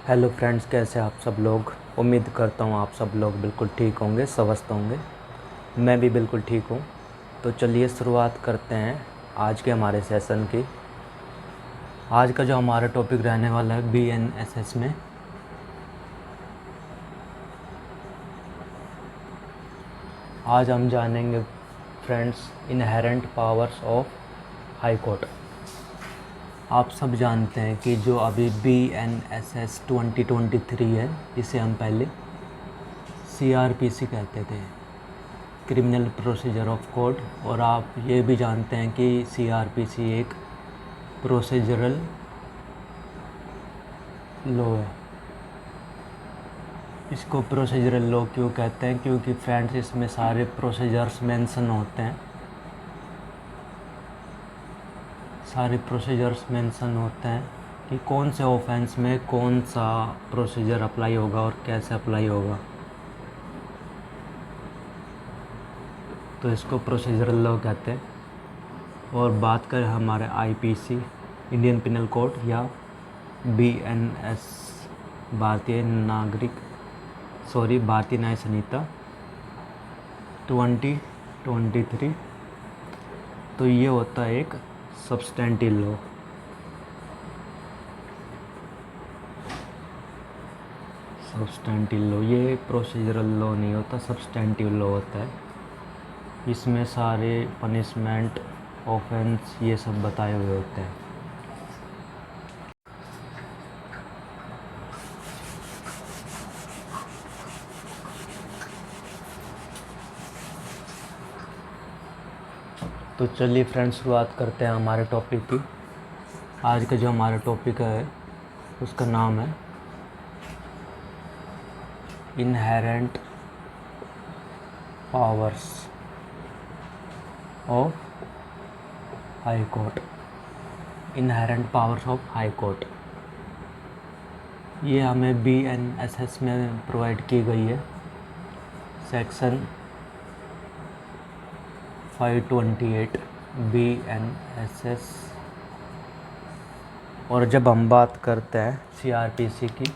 Hello friends, कैसे आप सब लोग। उम्मीद करता हूँ आप सब लोग बिल्कुल ठीक होंगे, स्वस्थ होंगे। मैं भी बिल्कुल ठीक हूँ। तो चलिए शुरुआत करते हैं आज के हमारे सेशन की। आज का जो हमारा टॉपिक रहने वाला है BNSS में आज हम जानेंगे friends inherent powers of high court. आप सब जानते हैं कि जो अभी BNSS 2023 है, इसे हम पहले CRPC कहते थे, क्रिमिनल प्रोसीजर ऑफ कोड। और आप ये भी जानते हैं कि CRPC एक प्रोसीजरल लॉ है। इसको प्रोसीजरल लॉ क्यों कहते हैं? क्योंकि फ्रेंड्स इसमें सारे प्रोसीजर्स मेंशन होते हैं, सारे प्रोसीजर्स मेंशन होते हैं कि कौन से ऑफेंस में कौन सा प्रोसीजर अप्लाई होगा और कैसे अप्लाई होगा। तो इसको प्रोसीजरल लॉ कहते हैं। और बात करें हमारे IPC, इंडियन पिनल कोड, या BNS, भारतीय न्याय संहिता 2023, तो ये होता है एक सब्सटेंटिव लॉ। ये प्रोसीजरल लॉ नहीं होता, सब्सटेंटिव लॉ होता है। इसमें सारे पनिशमेंट, ऑफेंस, ये सब बताए हुए होते हैं। तो चलिए फ्रेंड्स, शुरुआत करते हैं हमारे टॉपिक की। आज का जो हमारा टॉपिक है उसका नाम है inherent powers of high court. Inherent powers of high court ये हमें BNSS में प्रोवाइड की गई है, सेक्शन 528 BNSS। और जब हम बात करते हैं CRPC की,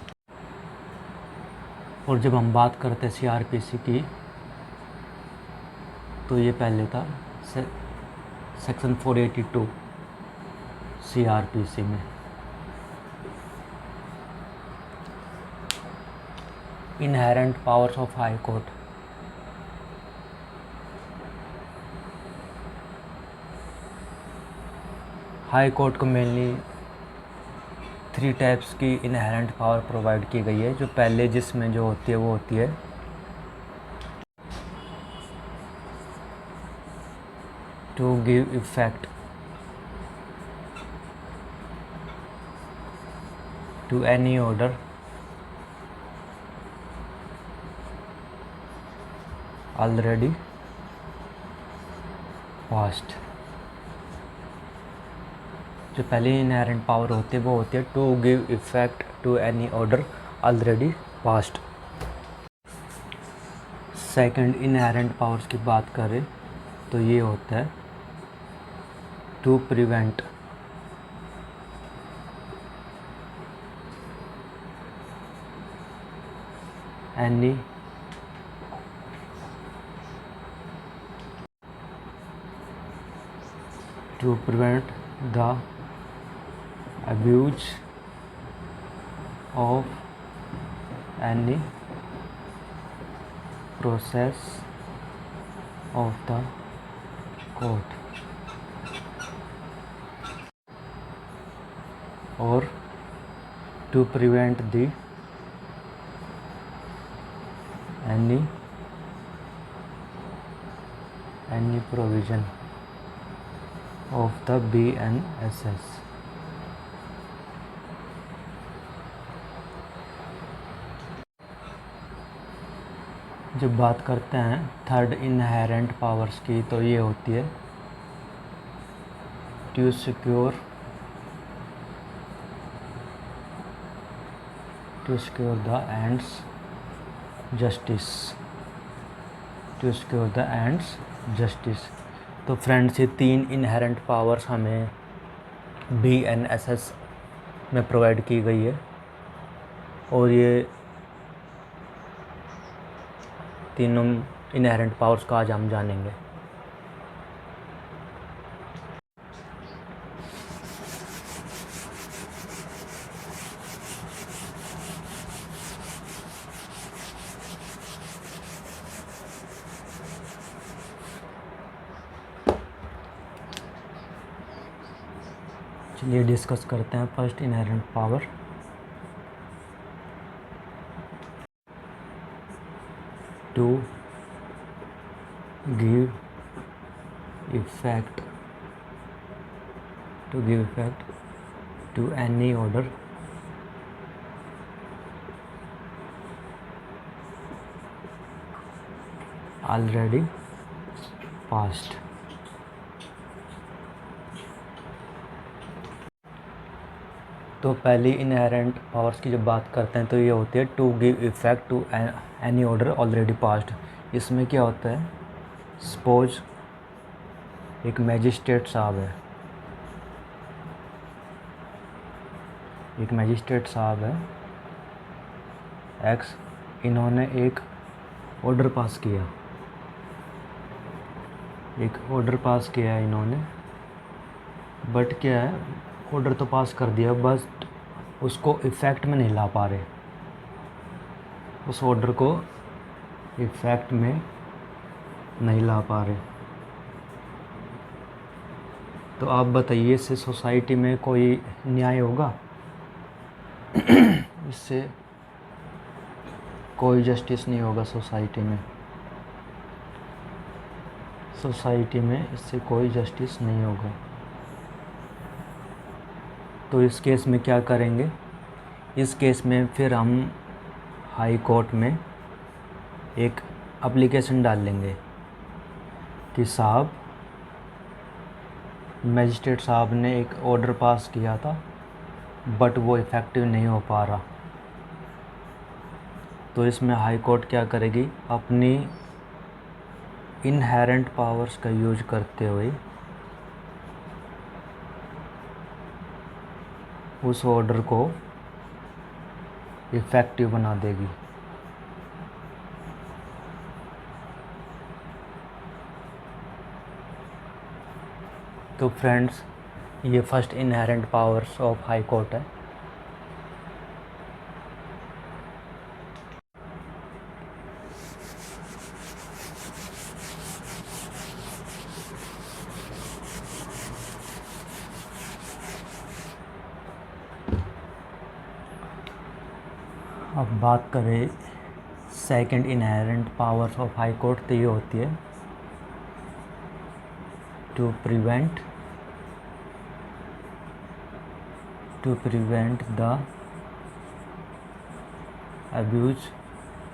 तो ये पहले था सेक्शन 482 CRPC में। Inherent powers of high court. High court को मेनली 3 टाइप्स की इनहेरेंट पावर प्रोवाइड की गई है। जो पहले जिसमें जो होती है वो होती है to give effect to any order already passed. जो पहली इनहेरेंट पावर होती है वो होती है to give effect to any order already passed. Second inherent powers की बात करें तो ये होता है to prevent any the abuse of any process of the court, or to prevent the any provision of the BNSS। जब बात करते हैं थर्ड इनहेरेंट पावर्स की, तो ये होती है to secure the ends justice. तो फ्रेंड्स, ये 3 इनहेरेंट पावर्स हमें BNSS में प्रोवाइड की गई है। और ये तीनों इनहेरेंट पावर्स का आज हम जानेंगे। चलिए डिस्कस करते हैं first inherent power. To give effect to any order already passed। तो पहली इनहेरेंट पावर्स की जब बात करते हैं तो ये होती है to give effect to any order already passed. इसमें क्या होता है, सपोज एक मैजिस्ट्रेट साहब है, एक्स, इन्होंने एक ऑर्डर पास किया है इन्होंने, बट क्या है, ऑर्डर तो पास कर दिया, बस उसको इफ़ेक्ट में नहीं ला पा रहे, उस ऑर्डर को इफ़ेक्ट में नहीं ला पा रहे। तो आप बताइए, इससे सोसाइटी में कोई न्याय होगा? इससे कोई जस्टिस नहीं होगा सोसाइटी में इससे कोई जस्टिस नहीं होगा। तो इस केस में क्या करेंगे, इस केस में फिर हम हाई कोर्ट में एक एप्लीकेशन डाल लेंगे कि साहब, मैजिस्ट्रेट साहब ने एक ऑर्डर पास किया था बट वो इफ़ेक्टिव नहीं हो पा रहा। तो इसमें हाई कोर्ट क्या करेगी, अपनी इनहेरेंट पावर्स का यूज करते हुए उस ऑर्डर को इफ़ेक्टिव बना देगी। तो फ्रेंड्स, ये first inherent powers of high court है। अब बात करें second inherent powers of high court, तो ये होती है to prevent the abuse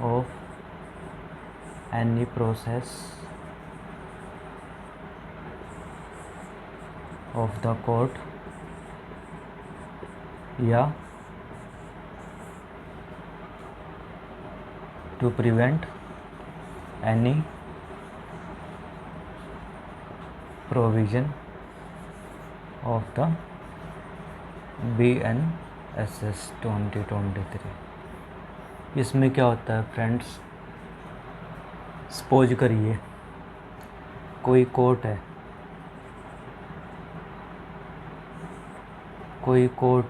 of any process of the court या to prevent any provision of the BNSS 2023। इसमें क्या होता है फ्रेंड्स, सपोज करिए कोई कोर्ट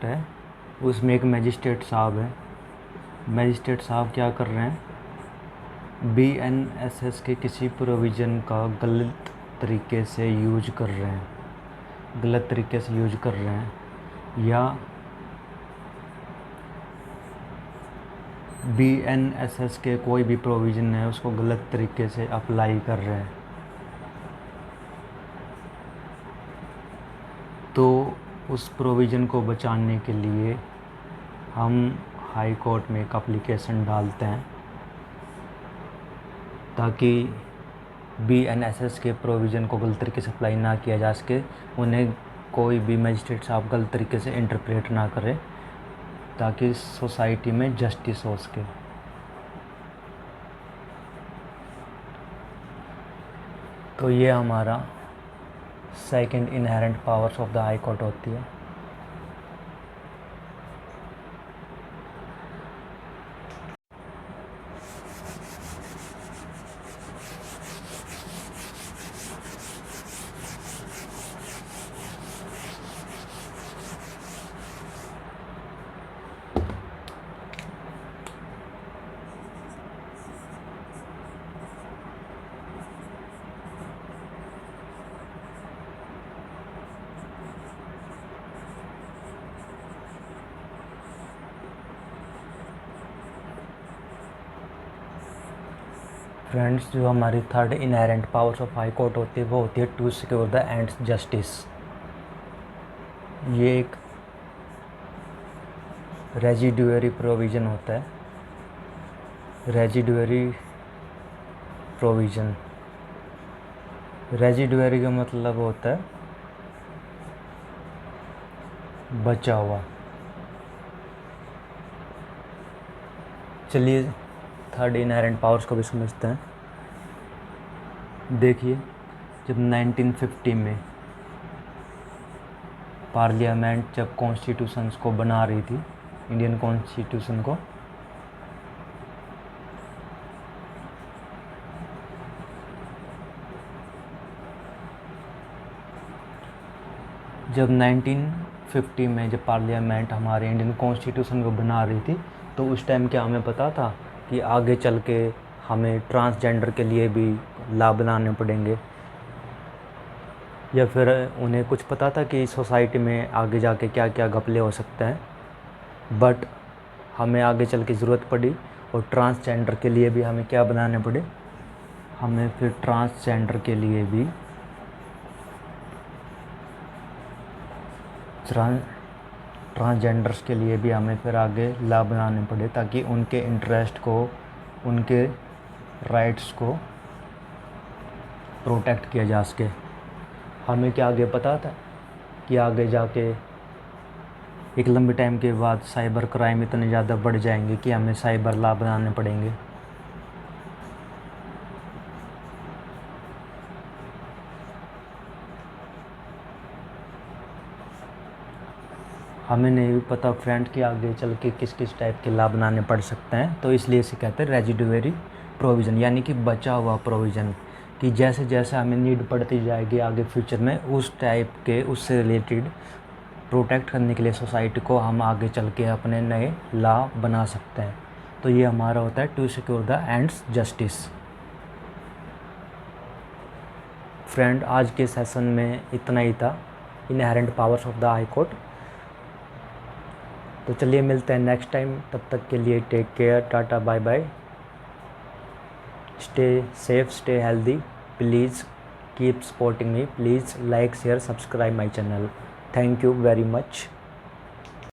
है, उसमें एक मैजिस्ट्रेट साहब है। मैजिस्ट्रेट साहब क्या कर रहे हैं, BNSS के किसी प्रोविज़न का गलत तरीके से यूज कर रहे हैं, या BNSS के कोई भी प्रोविज़न है उसको गलत तरीके से अप्लाई कर रहे हैं। तो उस प्रोविज़न को बचाने के लिए हम हाई कोर्ट में एक एप्लीकेशन डालते हैं ताकि BNSS के प्रोविज़न को गलत तरीके से अप्लाई ना किया जा सके, उन्हें कोई भी मजिस्ट्रेट साहब गलत तरीके से इंटरप्रेट ना करे, ताकि सोसाइटी में जस्टिस हो सके। तो ये हमारा second inherent powers of the high court होती है। फ्रेंड्स, जो हमारी third inherent powers of high court होती है वो होती है to secure the ends justice. ये एक रेजिडुअरी प्रोविज़न होता है। रेजिडुअरी प्रोविज़न, रेजिडुअरी का मतलब होता है बचा हुआ। चलिए थर्ड इनहेरेंट पावर्स को भी समझते हैं। देखिए, जब 1950 में पार्लियामेंट जब कॉन्स्टिट्यूशंस को बना रही थी, इंडियन कॉन्स्टिट्यूशन को, जब 1950 में जब पार्लियामेंट हमारे इंडियन कॉन्स्टिट्यूशन को बना रही थी, तो उस टाइम क्या हमें पता था कि आगे चल के हमें ट्रांसजेंडर के लिए भी लॉ बनाने पड़ेंगे, या फिर उन्हें कुछ पता था कि सोसाइटी में आगे जाके क्या क्या घपले हो सकते हैं। बट हमें आगे चल के ज़रूरत पड़ी और ट्रांसजेंडर के लिए भी हमें क्या बनाने पड़े, हमें फिर ट्रांसजेंडर्स के लिए भी हमें फिर आगे लॉ बनाने पड़े, ताकि उनके इंटरेस्ट को, उनके राइट्स को प्रोटेक्ट किया जा सके। हमें क्या आगे पता था कि आगे जाके एक लंबे टाइम के बाद साइबर क्राइम इतने ज़्यादा बढ़ जाएंगे कि हमें साइबर लॉ बनाने पड़ेंगे। हमें नहीं भी पता फ्रेंड कि आगे चल के किस किस टाइप के लॉ बनाने पड़ सकते हैं, तो इसलिए इसे कहते हैं रेजिडुअरी प्रोविज़न, यानी कि बचा हुआ प्रोविज़न, कि जैसे जैसे हमें नीड पड़ती जाएगी आगे फ्यूचर में उस टाइप के, उससे रिलेटेड प्रोटेक्ट करने के लिए सोसाइटी को हम आगे चल के अपने नए लॉ बना सकते हैं। तो ये हमारा होता है to secure the ends justice. Friend, आज के सेशन में इतना ही था, inherent powers of the high court. तो चलिए मिलते हैं नेक्स्ट टाइम, तब तक के लिए take care, ta ta, bye bye, stay safe, stay healthy, please keep supporting me, please like, share, subscribe my channel. Thank you very much.